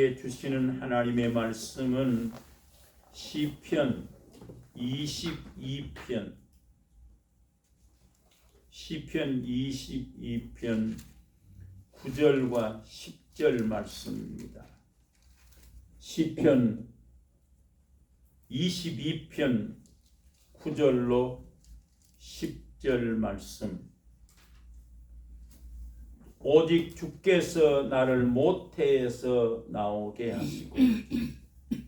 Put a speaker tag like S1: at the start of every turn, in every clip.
S1: 우리에게 주시는 하나님의 말씀은 시편 22편 9절과 10절 말씀입니다. 시편 22편 9절로 10절 말씀. 오직 주께서 나를 모태에서 나오게 하시고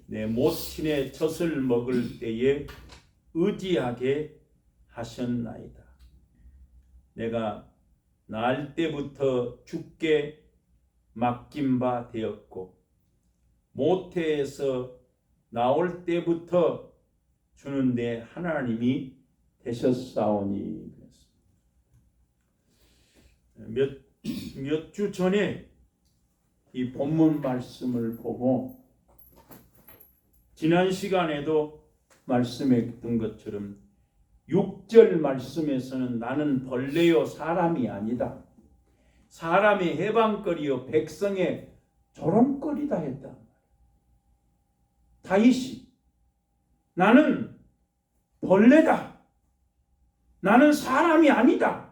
S1: 내 모친의 젖을 먹을 때에 의지하게 하셨나이다. 내가 날 때부터 주께 맡긴 바 되었고 모태에서 나올 때부터 주는 내 하나님이 되셨사오니. 몇 주 전에 이 본문 말씀을 보고 지난 시간에도 말씀했던 것처럼 6절 말씀에서는 나는 벌레요 사람이 아니다. 사람의 해방거리요 백성의 조롱거리다 했다. 다윗이 나는 벌레다. 나는 사람이 아니다.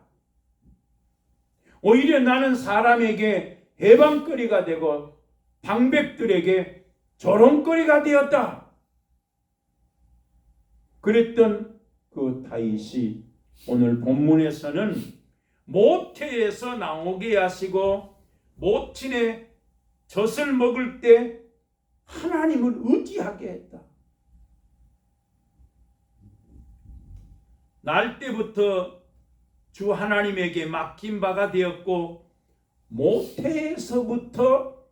S1: 오히려 나는 사람에게 해방거리가 되고 방백들에게 조롱거리가 되었다. 그랬던 그 다윗이 오늘 본문에서는 모태에서 나오게 하시고 모친의 젖을 먹을 때 하나님을 의지하게 했다. 날 때부터 주 하나님에게 맡긴 바가 되었고 모태에서부터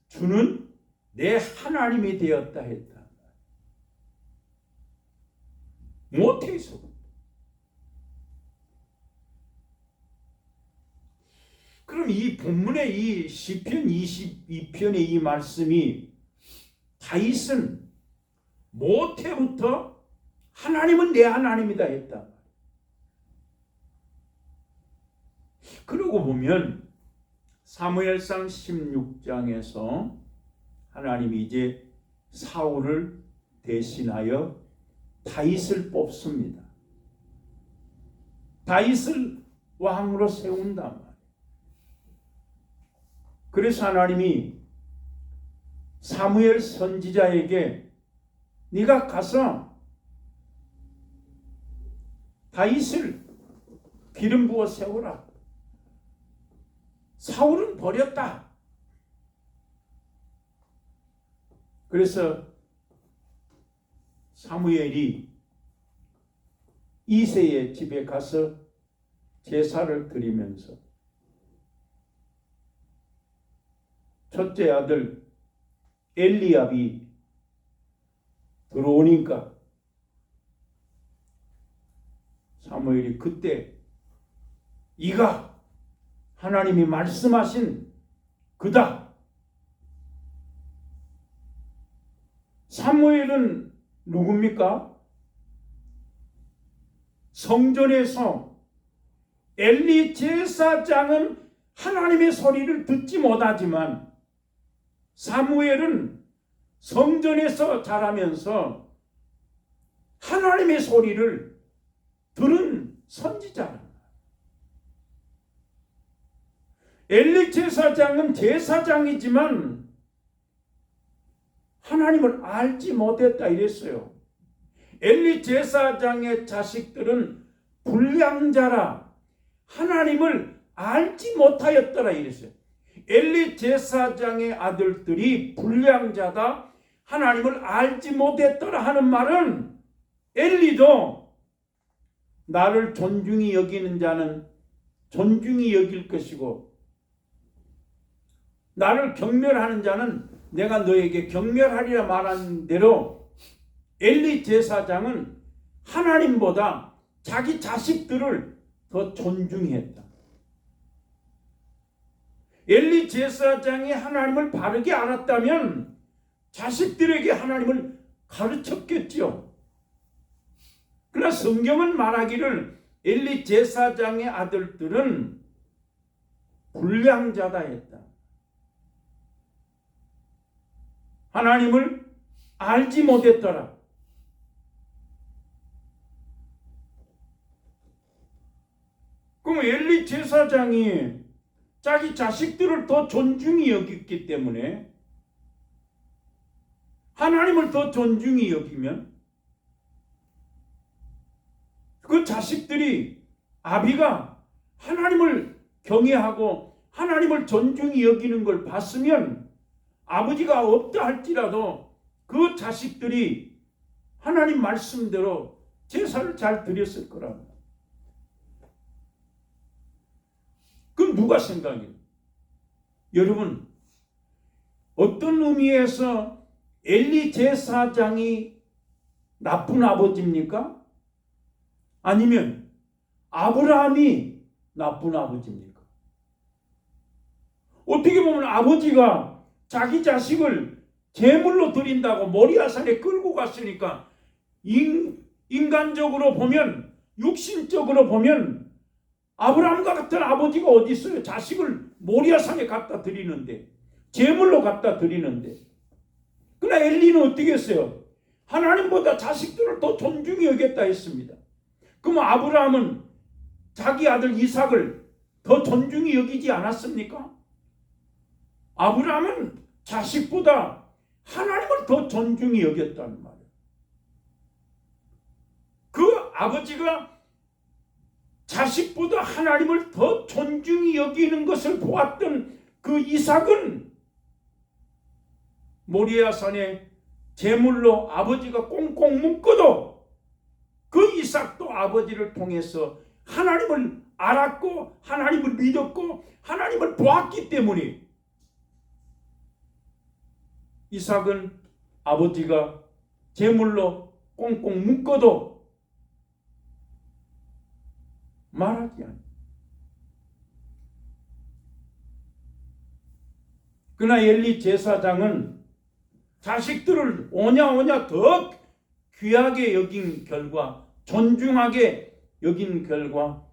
S1: 주는 내 하나님이 되었다 했다. 모태에서부터. 그럼 이 본문의 이 시편 22편의 이 말씀이 다윗은 모태부터 하나님은 내 하나님이다 했다. 그러고 보면 사무엘상 16장에서 하나님이 이제 사울을 대신하여 다윗을 뽑습니다. 다윗을 왕으로 세운단 말이에요. 그래서 하나님이 사무엘 선지자에게 네가 가서 다윗을 기름 부어 세우라. 사울은 버렸다. 그래서 사무엘이 이새의 집에 가서 제사를 드리면서 첫째 아들 엘리압이 들어오니까 사무엘이 그때 이가 하나님이 말씀하신 그다. 사무엘은 누굽니까? 성전에서 엘리 제사장은 하나님의 소리를 듣지 못하지만 사무엘은 성전에서 자라면서 하나님의 소리를 들은 선지자다. 엘리 제사장은 제사장이지만 하나님을 알지 못했다 이랬어요. 엘리 제사장의 자식들은 불량자라 하나님을 알지 못하였더라 이랬어요. 엘리 제사장의 아들들이 불량자다 하나님을 알지 못했더라 하는 말은 엘리도 나를 존중히 여기는 자는 존중히 여길 것이고 나를 경멸하는 자는 내가 너에게 경멸하리라 말한 대로 엘리 제사장은 하나님보다 자기 자식들을 더 존중했다. 엘리 제사장이 하나님을 바르게 알았다면 자식들에게 하나님을 가르쳤겠죠. 그러나 성경은 말하기를 엘리 제사장의 아들들은 불량자다 했다. 하나님을 알지 못했더라. 그럼 엘리 제사장이 자기 자식들을 더 존중히 여겼기 때문에, 하나님을 더 존중히 여기면 그 자식들이, 아비가 하나님을 경외하고 하나님을 존중히 여기는 걸 봤으면 아버지가 없다 할지라도 그 자식들이 하나님 말씀대로 제사를 잘 드렸을 거라고. 그럼 누가 생각해요? 여러분, 어떤 의미에서 엘리 제사장이 나쁜 아버지입니까? 아니면 아브라함이 나쁜 아버지입니까? 어떻게 보면 아버지가 자기 자식을 제물로 드린다고 모리아산에 끌고 갔으니까 인간적으로 보면, 육신적으로 보면 아브라함과 같은 아버지가 어디 있어요? 자식을 모리아산에 갖다 드리는데, 제물로 갖다 드리는데. 그러나 엘리는 어떻게 했어요? 하나님보다 자식들을 더 존중히 여겼다 했습니다. 그럼 아브라함은 자기 아들 이삭을 더 존중히 여기지 않았습니까? 아브라함은 자식보다 하나님을 더 존중히 여겼다는 말이에요. 그 아버지가 자식보다 하나님을 더 존중히 여기는 것을 보았던 그 이삭은 모리아산에 제물로 아버지가 꽁꽁 묶어도 그 이삭도 아버지를 통해서 하나님을 알았고 하나님을 믿었고 하나님을 보았기 때문에 이삭은 아버지가 제물로 꽁꽁 묶어도 말하지 않아요. 그러나 엘리 제사장은 자식들을 오냐 더 귀하게 여긴 결과, 존중하게 여긴 결과,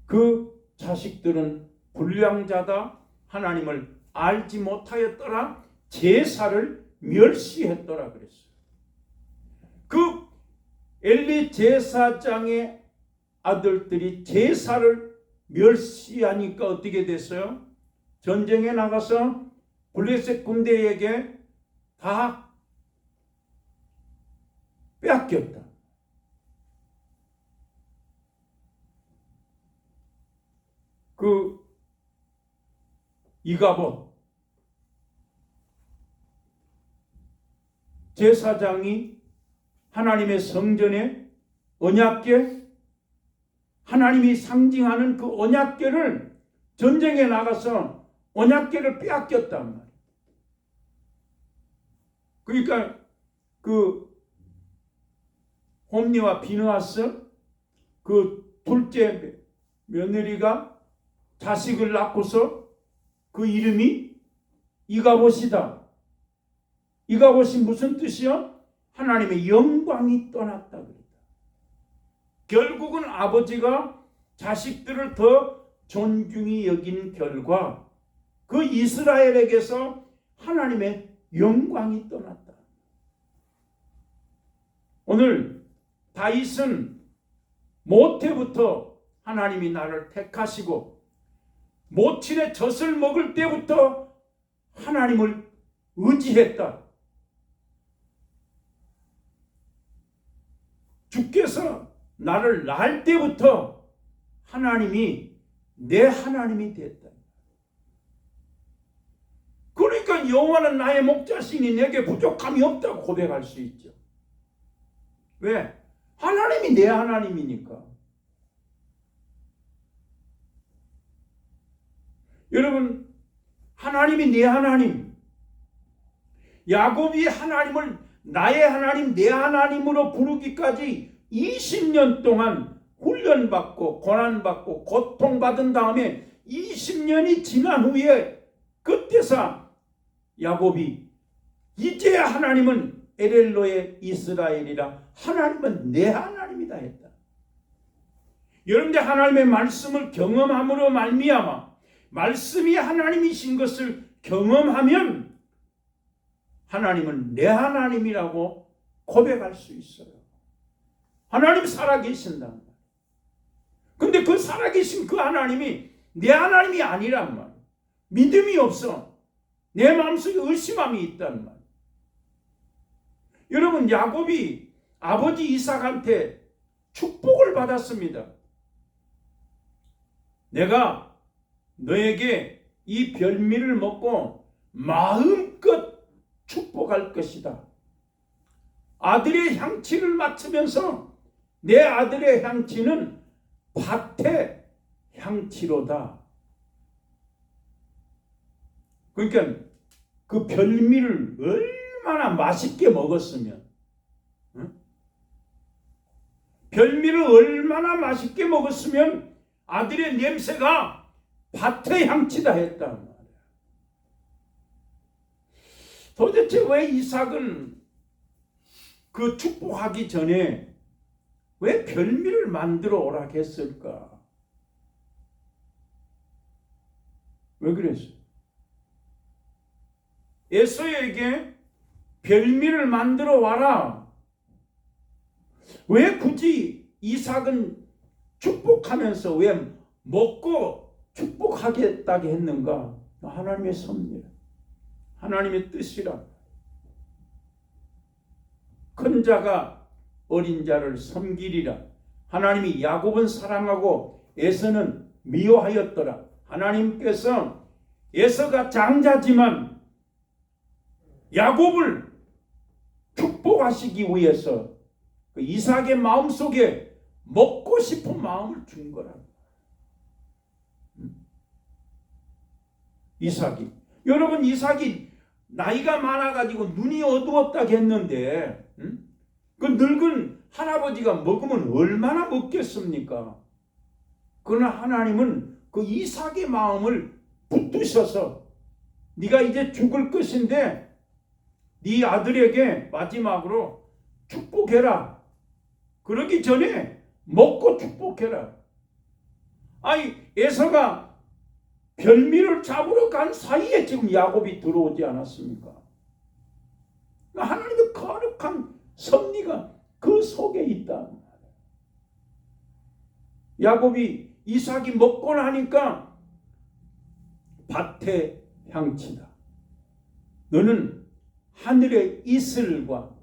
S1: 그 자식들은 불량자다, 하나님을 알지 못하였더라, 제사를 멸시했더라 그랬어요. 그 엘리 제사장의 아들들이 제사를 멸시하니까 어떻게 됐어요? 전쟁에 나가서 블레셋 군대에게 다 빼앗겼다. 그 이가봇 제사장이 하나님의 성전에 언약궤, 하나님이 상징하는 그 언약궤를 전쟁에 나가서 언약궤를 빼앗겼단 말이에요. 그러니까 그 홈리와 비느하스 그 둘째 며느리가 자식을 낳고서 그 이름이 이가봇이다. 이가봇이 무슨 뜻이요? 하나님의 영광이 떠났다 그랬다. 결국은 아버지가 자식들을 더 존중히 여긴 결과 그 이스라엘에게서 하나님의 영광이 떠났다. 오늘 다윗은 모태부터 하나님이 나를 택하시고 모친의 젖을 먹을 때부터 하나님을 의지했다. 주께서 나를 낳을 때부터 하나님이 내 하나님이 됐다. 그러니까 여호와는 나의 목자시니 내게 부족함이 없다고 고백할 수 있죠. 왜? 하나님이 내 하나님이니까. 여러분, 하나님이 내 하나님, 야곱이 하나님을 나의 하나님, 내 하나님으로 부르기까지 20년 동안 훈련받고 고난받고 고통받은 다음에 20년이 지난 후에 그때서 야곱이 이제 하나님은 에렐로의 이스라엘이라, 하나님은 내 하나님이다 했다. 여러분들 하나님의 말씀을 경험함으로 말미암아 말씀이 하나님이신 것을 경험하면 하나님은 내 하나님이라고 고백할 수 있어요. 하나님 살아계신단 말이에요. 근데 그 살아계신 그 하나님이 내 하나님이 아니란 말이에요. 믿음이 없어. 내 마음속에 의심함이 있단 말이에요. 여러분, 야곱이 아버지 이삭한테 축복을 받았습니다. 내가 너에게 이 별미를 먹고 마음껏 축복할 것이다. 아들의 향치를 맡으면서 내 아들의 향치는 밭의 향치로다. 그러니까 그 별미를 얼마나 맛있게 먹었으면, 별미를 얼마나 맛있게 먹었으면 아들의 냄새가 밭의 향치다 했단 말이야. 도대체 왜 이삭은 그 축복하기 전에 왜 별미를 만들어 오라 했을까? 왜 그랬어요? 에서에게 별미를 만들어 와라. 왜 굳이 이삭은 축복하면서 왜 먹고 축복하겠다고 했는가? 하나님의 섭리라. 하나님의 뜻이라. 큰 자가 어린 자를 섬기리라. 하나님이 야곱은 사랑하고 에서는 미워하였더라. 하나님께서 에서가 장자지만 야곱을 축복하시기 위해서 그 이삭의 마음속에 먹고 싶은 마음을 준 거라. 이삭이, 여러분, 이삭이 나이가 많아가지고 눈이 어두웠다고 했는데 그 늙은 할아버지가 먹으면 얼마나 먹겠습니까? 그러나 하나님은 그 이삭의 마음을 붙드셔서 네가 이제 죽을 것인데 네 아들에게 마지막으로 축복해라. 그러기 전에 먹고 축복해라. 아니, 에서가 별미를 잡으러 간 사이에 지금 야곱이 들어오지 않았습니까? 하나님의 거룩한 섭리가 그 속에 있다. 야곱이 이삭이 먹고 나니까 밭의 향치다. 너는 하늘의 이슬과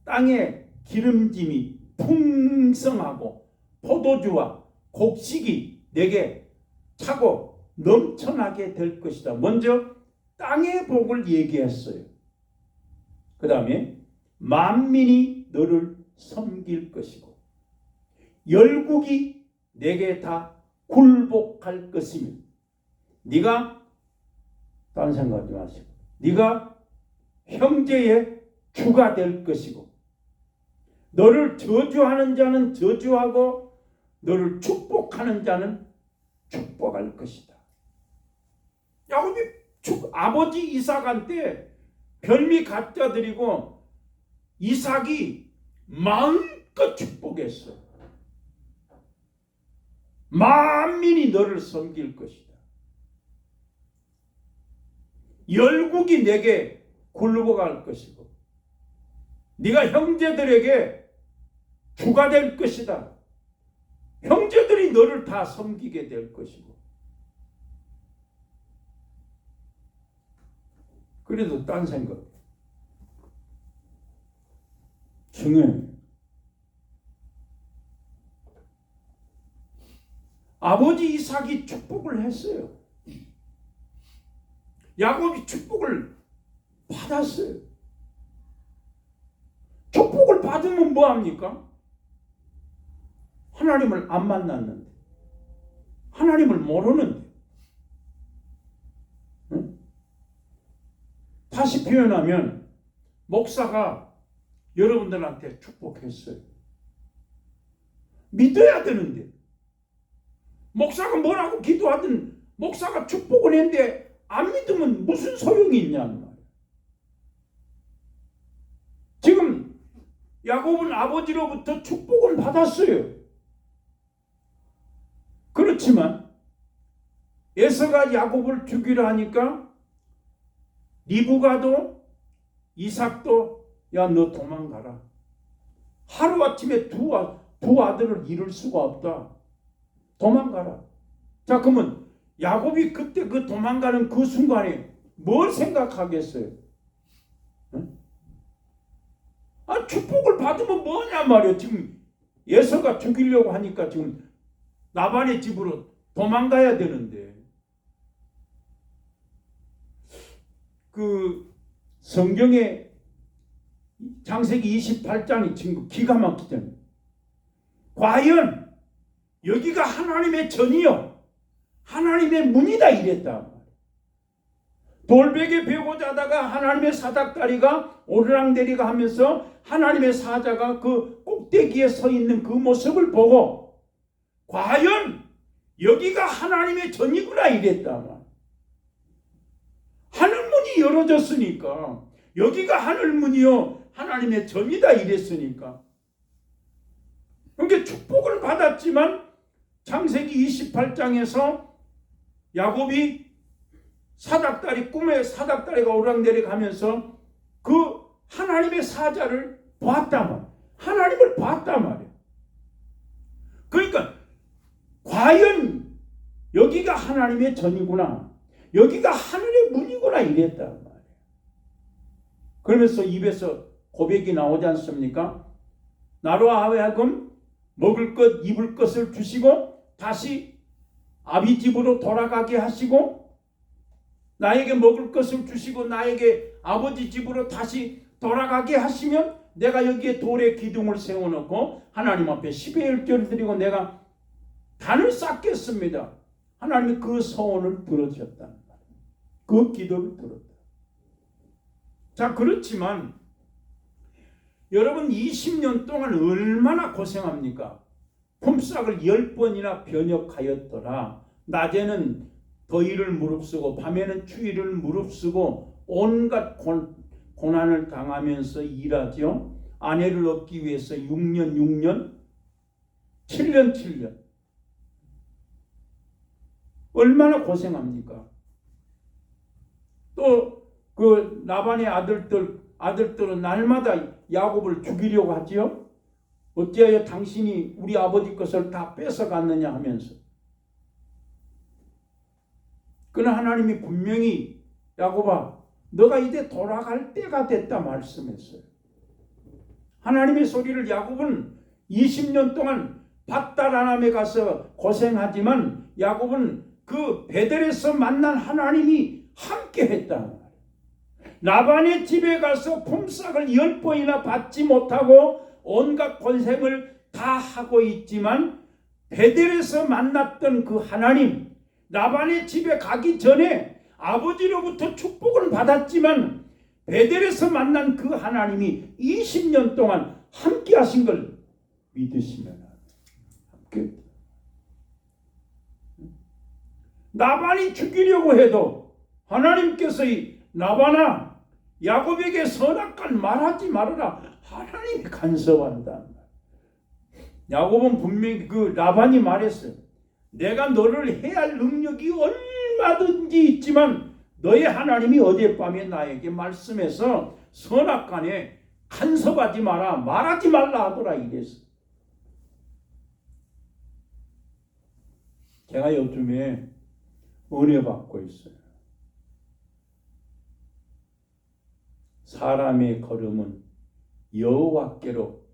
S1: 땅의 기름짐이 풍성하고 포도주와 곡식이 내게 차고 넘쳐나게 될 것이다. 먼저 땅의 복을 얘기했어요. 그 다음에 만민이 너를 섬길 것이고 열국이 내게 다 굴복할 것이며 네가 딴 생각하지 마시고 네가 형제의 주가 될 것이고 너를 저주하는 자는 저주하고 너를 축복하는 자는 축복할 것이다. 야곱이 아버지 이삭한테 별미 갖다 드리고 이삭이 마음껏 축복했어. 만민이 너를 섬길 것이다. 열국이 내게 굴복할 것이고 네가 형제들에게 주가 될 것이다. 형제들이 너를 다 섬기게 될 것이고. 그래도 딴 생각 중요해. 아버지 이삭이 축복을 했어요. 야곱이 축복을 받았어요. 축복을 받으면 뭐합니까? 하나님을 안 만났는데, 하나님을 모르는데, 응? 다시 표현하면 목사가 여러분들한테 축복했어요. 믿어야 되는데 목사가 뭐라고 기도하든 목사가 축복을 했는데 안 믿으면 무슨 소용이 있냐는 말이에요. 지금 야곱은 아버지로부터 축복을 받았어요. 그렇지만 에서가 야곱을 죽이려 하니까 리브가도 이삭도 야 너 도망가라. 하루아침에 두 아들을 잃을 수가 없다. 도망가라. 자, 그러면 야곱이 그때 그 도망가는 그 순간에 뭘 생각하겠어요? 응? 축복을 받으면 뭐냐 말이에요. 지금 예서가 죽이려고 하니까 지금 라반의 집으로 도망가야 되는데, 그 성경에 창세기 28장이 지금 기가 막히잖아요. 과연 여기가 하나님의 전이요 하나님의 문이다 이랬다. 돌베개 베고 자다가 하나님의 사닥다리가 오르락내리가 하면서 하나님의 사자가 그 꼭대기에 서 있는 그 모습을 보고 과연 여기가 하나님의 전이구나 이랬다. 하늘문이 열어졌으니까 여기가 하늘문이요 하나님의 전이다 이랬으니까. 그러니까 축복을 받았지만 창세기 28장에서 야곱이 사닥다리 꿈에 사닥다리가 오르락내리락 하면서 그 하나님의 사자를 봤단 말이야. 하나님을 봤단 말이야. 그러니까 과연 여기가 하나님의 전이구나, 여기가 하늘의 문이구나 이랬단 말이야. 그러면서 입에서 고백이 나오지 않습니까? 나로 하여금 먹을 것 입을 것을 주시고 다시 아비 집으로 돌아가게 하시고 나에게 먹을 것을 주시고 나에게 아버지 집으로 다시 돌아가게 하시면 내가 여기에 돌에 기둥을 세워놓고 하나님 앞에 10의 1조를 드리고 내가 단을 쌓겠습니다. 하나님이 그 소원을 들어주셨다는 말이에요. 그 기도를 들었다. 자, 그렇지만 여러분 20년 동안 얼마나 고생합니까? 품삯을 10번이나 변역하였더라. 낮에는 더위를 무릅쓰고 밤에는 추위를 무릅쓰고 온갖 고난을 당하면서 일하죠. 아내를 얻기 위해서 6년 7년 얼마나 고생합니까? 또 그 라반의 아들들은 날마다 야곱을 죽이려고 하지요. 어찌하여 당신이 우리 아버지 것을 다 뺏어갔느냐 하면서. 그러나 하나님이 분명히 야곱아 너가 이제 돌아갈 때가 됐다 말씀했어요. 하나님의 소리를 야곱은 20년 동안 밧다라람에 가서 고생하지만 야곱은 그 베델에서 만난 하나님이 함께 했다. 라반의 집에 가서 품삯을 10번이나 받지 못하고 온갖 고생을 다 하고 있지만 베델에서 만났던 그 하나님, 라반의 집에 가기 전에 아버지로부터 축복을 받았지만 베델에서 만난 그 하나님이 20년 동안 함께 하신 걸 믿으시면 함께. 라반이 죽이려고 해도 하나님께서 이 라반아 야곱에게 선악간 말하지 말아라. 하나님이 간섭한다. 야곱은 분명히 그 라반이 말했어요. 내가 너를 해할 능력이 얼마든지 있지만 너의 하나님이 어젯밤에 나에게 말씀해서 선악간에 간섭하지 마라, 말하지 말라 하더라 이랬어. 제가 요즘에 은혜 받고 있어요. 사람의 걸음은 여호와께로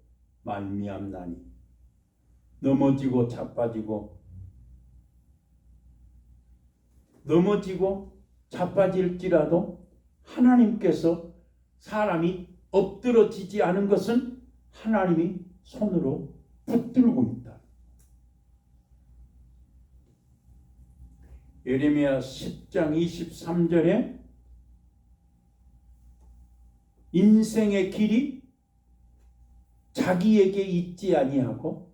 S1: 말미암나니 넘어지고 자빠질지라도 하나님께서 사람이 엎드러지지 않은 것은 하나님이 손으로 붙들고 있다. 예레미야 10장 23절에 인생의 길이 자기에게 있지 아니하고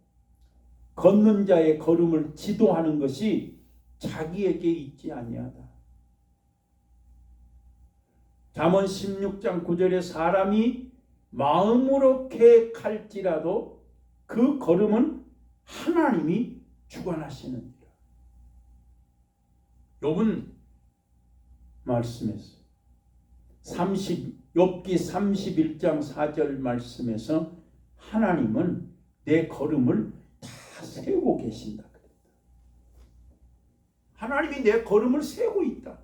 S1: 걷는 자의 걸음을 지도하는 것이 자기에게 있지 아니하다. 잠언 16장 9절에 사람이 마음으로 계획할지라도 그 걸음은 하나님이 주관하시느니라. 욥은 말씀했어요. 욥기 31장 4절 말씀에서 하나님은 내 걸음을 다 세우고 계신다. 하나님이 내 걸음을 세우고 있다.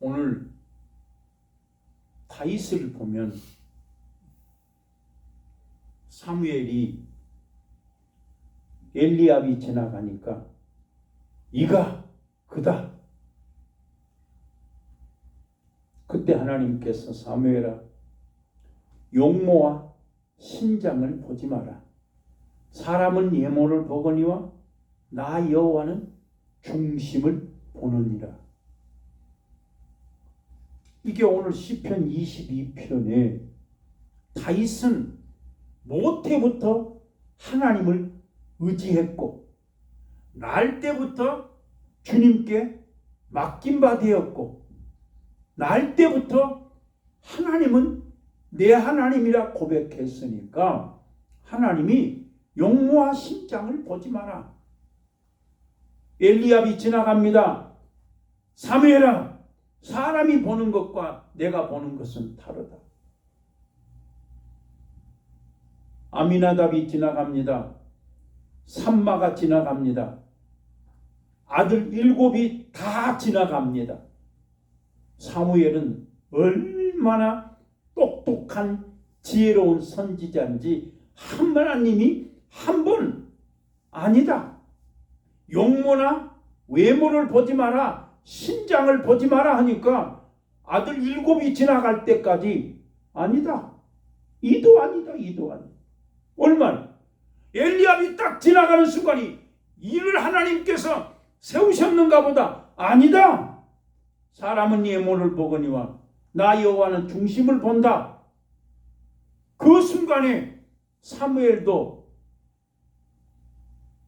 S1: 오늘 다윗을 보면 사무엘이 엘리압이 지나가니까 이가 그다. 그때 하나님께서 사무엘아 용모와 신장을 보지 마라. 사람은 예모를 보거니와 나 여호와는 중심을 보느니라. 이게 오늘 시편 22편에 다윗은 모태부터 하나님을 의지했고 날 때부터 주님께 맡긴 바 되었고 날 때부터 하나님은 내 하나님이라 고백했으니까 하나님이 용모와 신장을 보지 마라. 엘리압이 지나갑니다. 사무엘아, 사람이 보는 것과 내가 보는 것은 다르다. 아미나답이 지나갑니다. 삼마가 지나갑니다. 아들 7이 다 지나갑니다. 사무엘은 얼마나 똑똑한 지혜로운 선지자인지 하나님이 한 번 아니다. 용모나 외모를 보지 마라. 신장을 보지 마라 하니까 아들 7이 지나갈 때까지 아니다. 이도 아니다. 이도 아니다. 얼마나? 엘리압이 딱 지나가는 순간이 이를 하나님께서 세우셨는가 보다. 아니다. 사람은 예모를 보거니와 나 여호와는 중심을 본다. 그 순간에 사무엘도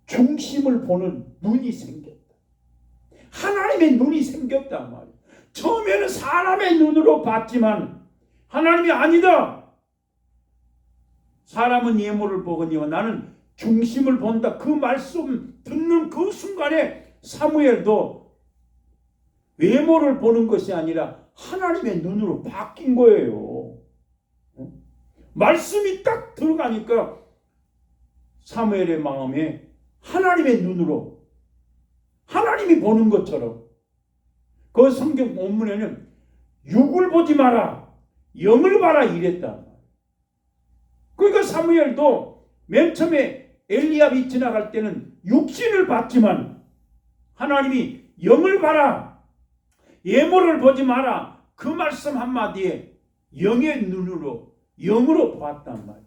S1: 중심을 보는 눈이 생겼다. 하나님의 눈이 생겼단 말이야. 처음에는 사람의 눈으로 봤지만 하나님이 아니다. 사람은 예모를 보거니와 나는 중심을 본다. 그 말씀 듣는 그 순간에 사무엘도 외모를 보는 것이 아니라 하나님의 눈으로 바뀐 거예요. 말씀이 딱 들어가니까 사무엘의 마음에 하나님의 눈으로 하나님이 보는 것처럼 그 성경 본문에는 육을 보지 마라 영을 봐라 이랬다. 그러니까 사무엘도 맨 처음에 엘리압이 지나갈 때는 육신을 봤지만 하나님이 영을 봐라 예모를 보지 마라 그 말씀 한마디에 영의 눈으로 영으로 봤단 말이에요.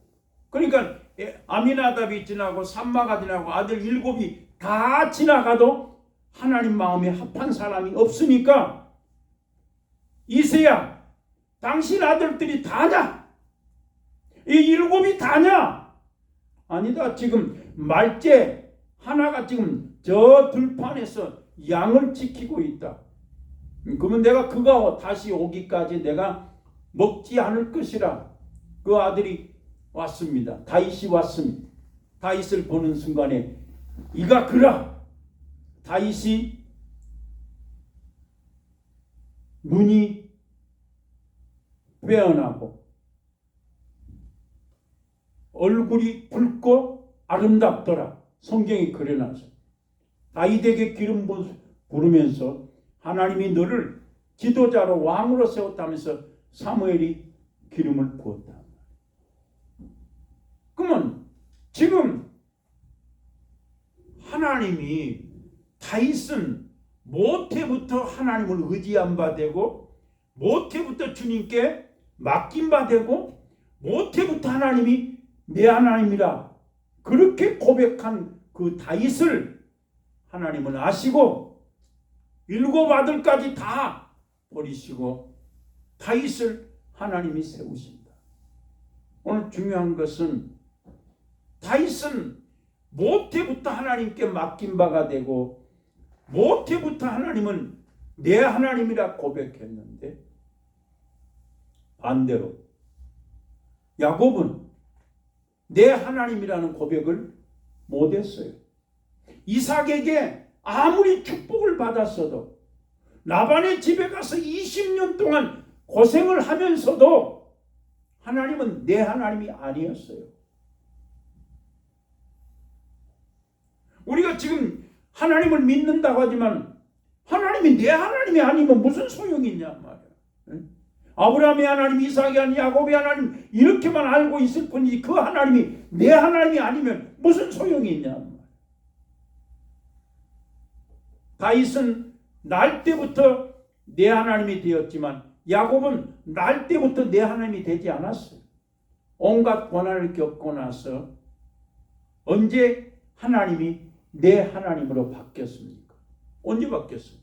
S1: 그러니까 아미나답이 지나고 삼마가 지나고 아들 7이 다 지나가도 하나님 마음에 합한 사람이 없으니까 이새야 당신 아들들이 다냐? 이 7이 다냐? 아니다. 지금 말째 하나가 지금 저 들판에서 양을 지키고 있다. 그러면 내가 그가 다시 오기까지 내가 먹지 않을 것이라. 그 아들이 왔습니다. 다윗이 왔습니다. 다윗을 보는 순간에 이가 그라. 다윗이 눈이 빼어나고 얼굴이 붉고 아름답더라. 성경이 그려놨어. 다윗에게 기름 부르면서 하나님이 너를 지도자로 왕으로 세웠다면서 사무엘이 기름을 부었다. 그러면 지금 하나님이 다윗은 모태부터 하나님을 의지한 바 되고 모태부터 주님께 맡긴 바 되고 모태부터 하나님이 내 하나님이라 그렇게 고백한 그 다윗을 하나님은 아시고 7 아들까지 다 버리시고 다윗을 하나님이 세우신다. 오늘 중요한 것은 다윗은 모태부터 하나님께 맡긴 바가 되고 모태부터 하나님은 내 하나님이라 고백했는데 반대로 야곱은 내 하나님이라는 고백을 못했어요. 이삭에게 아무리 축복을 받았어도 라반의 집에 가서 20년 동안 고생을 하면서도 하나님은 내 하나님이 아니었어요. 우리가 지금 하나님을 믿는다고 하지만 하나님이 내 하나님이 아니면 무슨 소용이 있냐 말이야. 아브라함의 하나님, 이삭의 하나님, 야곱의 하나님 이렇게만 알고 있을 뿐이지 그 하나님이 내 하나님이 아니면 무슨 소용이 있냐 말이야. 다윗은 날 때부터 내 하나님이 되었지만 야곱은 날 때부터 내 하나님이 되지 않았어요. 온갖 고난을 겪고 나서 언제 하나님이 내 하나님으로 바뀌었습니까? 언제 바뀌었어요?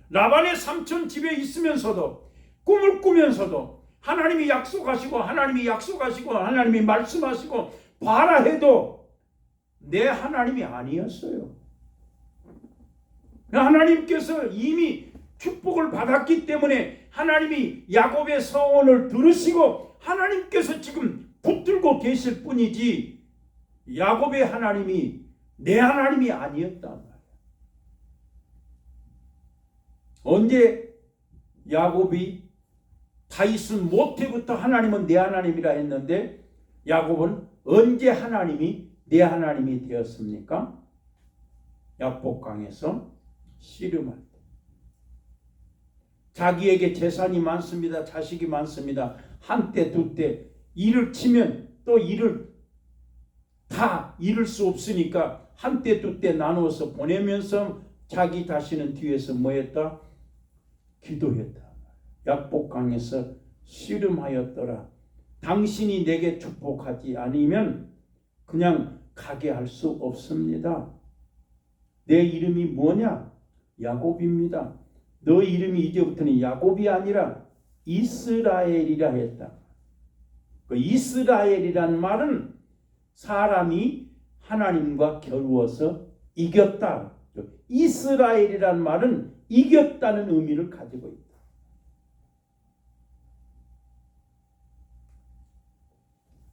S1: 라반의 삼촌 집에 있으면서도 꿈을 꾸면서도 하나님이 약속하시고 하나님이 말씀하시고 봐라 해도 내 하나님이 아니었어요. 하나님께서 이미 축복을 받았기 때문에 하나님이 야곱의 서원을 들으시고 하나님께서 지금 붙들고 계실 뿐이지 야곱의 하나님이 내 하나님이 아니었단 말이야. 언제 야곱이 다윗은 모태부터 하나님은 내 하나님이라 했는데 야곱은 언제 하나님이 내 하나님이 되었습니까? 야복강에서 씨름할 때. 자기에게 재산이 많습니다. 자식이 많습니다. 한때 두때 일을 치면 또 일을 다 잃을 수 없으니까 한때 두때 나누어서 보내면서 자기 자신은 뒤에서 뭐 했다? 기도했다. 약복강에서 씨름하였더라. 당신이 내게 축복하지 아니면 그냥 가게 할 수 없습니다. 내 이름이 뭐냐? 야곱입니다. 너 이름이 이제부터는 야곱이 아니라 이스라엘이라 했다. 그 이스라엘이란 말은 사람이 하나님과 겨루어서 이겼다. 이스라엘이란 말은 이겼다는 의미를 가지고 있다.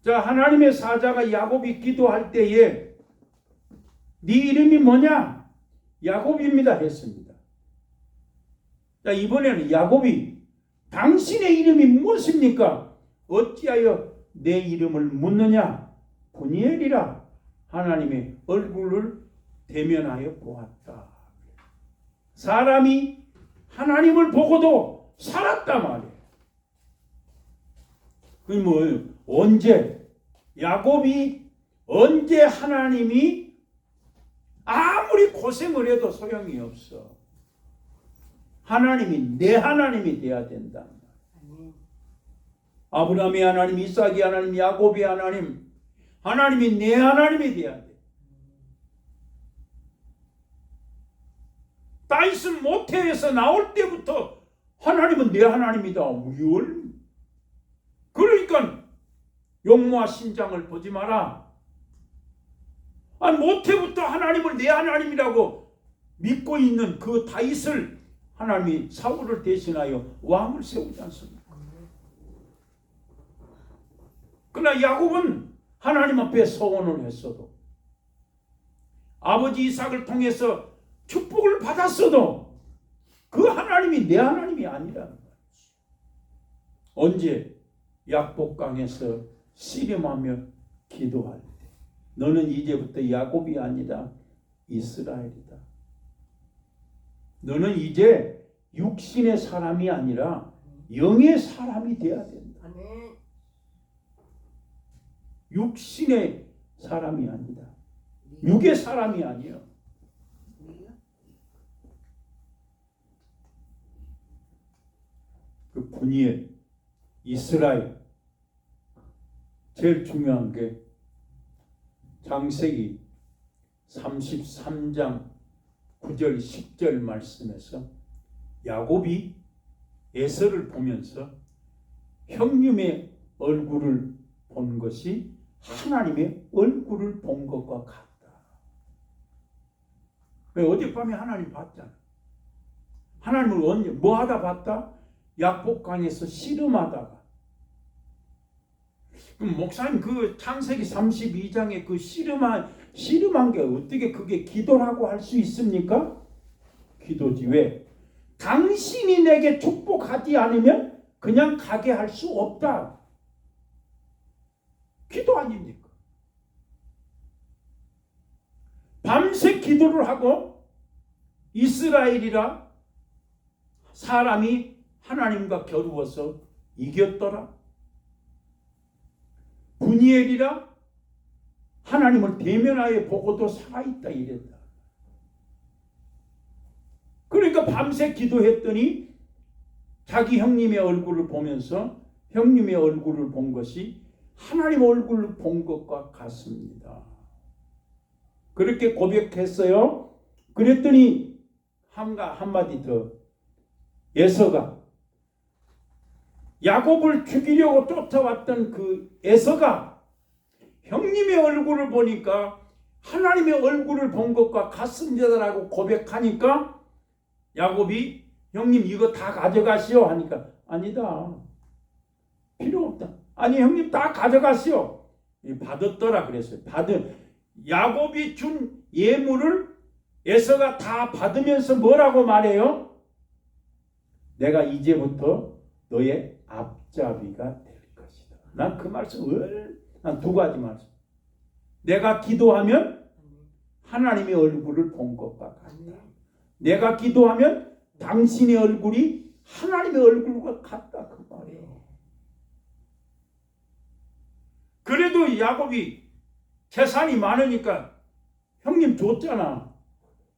S1: 자, 하나님의 사자가 야곱이 기도할 때에 네 이름이 뭐냐? 야곱입니다 했습니다. 자, 이번에는 야곱이 당신의 이름이 무엇입니까? 어찌하여 내 이름을 묻느냐? 분이엘이라 하나님의 얼굴을 대면하여 보았다. 사람이 하나님을 보고도 살았다 말이에요. 그 뭐예요? 언제? 야곱이 언제 하나님이 아무리 고생을 해도 소용이 없어. 하나님이 내 하나님이 돼야 된다. 아브라함의 하나님, 이삭의 하나님, 야곱의 하나님, 하나님이 내 하나님이 돼야 돼. 다윗은 모태에서 나올 때부터 하나님은 내 하나님이다. 그러니까 용모와 신장을 보지 마라. 모태부터 하나님을 내 하나님이라고 믿고 있는 그 다윗을 하나님이 사울을 대신하여 왕을 세우지 않습니까? 그러나 야곱은 하나님 앞에 서원을 했어도 아버지 이삭을 통해서 축복을 받았어도 그 하나님이 내 하나님이 아니라는 거예요. 언제? 약복강에서 씨름하며 기도할 때 너는 이제부터 야곱이 아니다 이스라엘이다. 너는 이제 육신의 사람이 아니라 영의 사람이 되어야 된다. 육신의 사람이 아니다. 육의 사람이 아니야. 그 분이엘, 이스라엘 제일 중요한 게 창세기 33장 9절 10절 말씀에서 야곱이 에서를 보면서 형님의 얼굴을 본 것이 하나님의 얼굴을 본 것과 같다. 왜 어젯밤에 하나님 봤잖아. 하나님을 언제 뭐 하다 봤다? 약복강에서 씨름하다가. 그럼 목사님 그 창세기 32장에 그 씨름한 게 어떻게 그게 기도라고 할 수 있습니까? 기도지. 왜? 당신이 내게 축복하지 않으면 그냥 가게 할 수 없다. 기도 아닙니까? 밤새 기도를 하고 이스라엘이라 사람이 하나님과 겨루어서 이겼더라. 분이엘이라 하나님을 대면하여 보고도 살아있다 이랬다. 그러니까 밤새 기도했더니 자기 형님의 얼굴을 보면서 형님의 얼굴을 본 것이 하나님 얼굴을 본 것과 같습니다. 그렇게 고백했어요. 그랬더니 한마디 더. 에서가 야곱을 죽이려고 쫓아왔던 그 에서가 형님의 얼굴을 보니까 하나님의 얼굴을 본 것과 같습니다라고 고백하니까 야곱이 형님 이거 다 가져가시오 하니까 아니다. 필요 없다. 아니 형님 다 가져가시오. 받았더라 그랬어요. 야곱이 준 예물을 에서가 다 받으면서 뭐라고 말해요? 내가 이제부터 너의 앞잡이가 될 것이다. 난 그 말씀을 난 두 가지 말씀. 내가 기도하면 하나님의 얼굴을 본 것과 같다. 내가 기도하면 당신의 얼굴이 하나님의 얼굴과 같다 그 말이에요. 그래도 야곱이 재산이 많으니까 형님 줬잖아.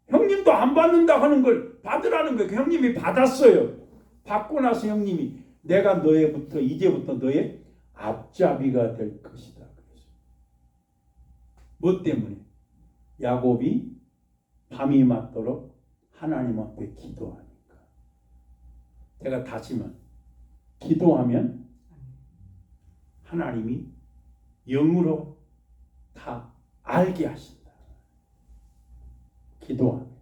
S1: 형님도 안 받는다 하는 걸 받으라는 거예요. 형님이 받았어요. 받고 나서 형님이 내가 이제부터 너의 앞잡이가 될 것이다. 뭐 때문에? 야곱이 밤이 맞도록 하나님 앞에 기도하니까. 제가 다시만 기도하면 하나님이 영으로 다 알게 하신다. 기도하면.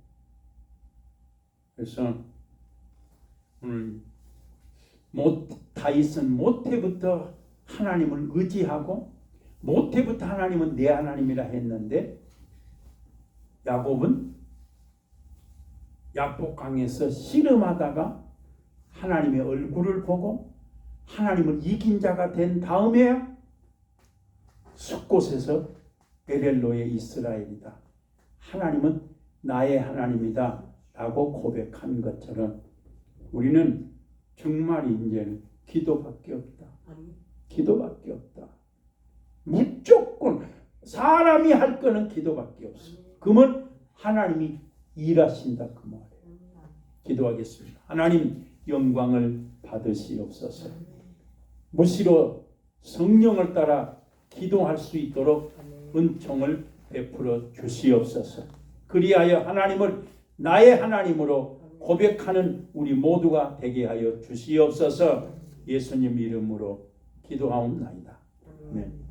S1: 그래서 오늘 다윗은 모태부터 하나님을 의지하고 모태부터 하나님은 내 하나님이라 했는데 야곱은 야복강에서 씨름하다가 하나님의 얼굴을 보고 하나님을 이긴 자가 된 다음에 숫곳에서 베델로의 이스라엘이다. 하나님은 나의 하나님이다 라고 고백한 것처럼 우리는 정말 이제는 기도밖에 없다. 기도밖에 없다. 무조건 사람이 할 거는 기도밖에 없어. 그러면 하나님이 일하신다 그 말이에요. 기도하겠습니다. 하나님 영광을 받으시옵소서. 무시로 성령을 따라 기도할 수 있도록 은총을 베풀어 주시옵소서. 그리하여 하나님을 나의 하나님으로 고백하는 우리 모두가 되게 하여 주시옵소서. 예수님 이름으로 기도하옵나이다. 아멘.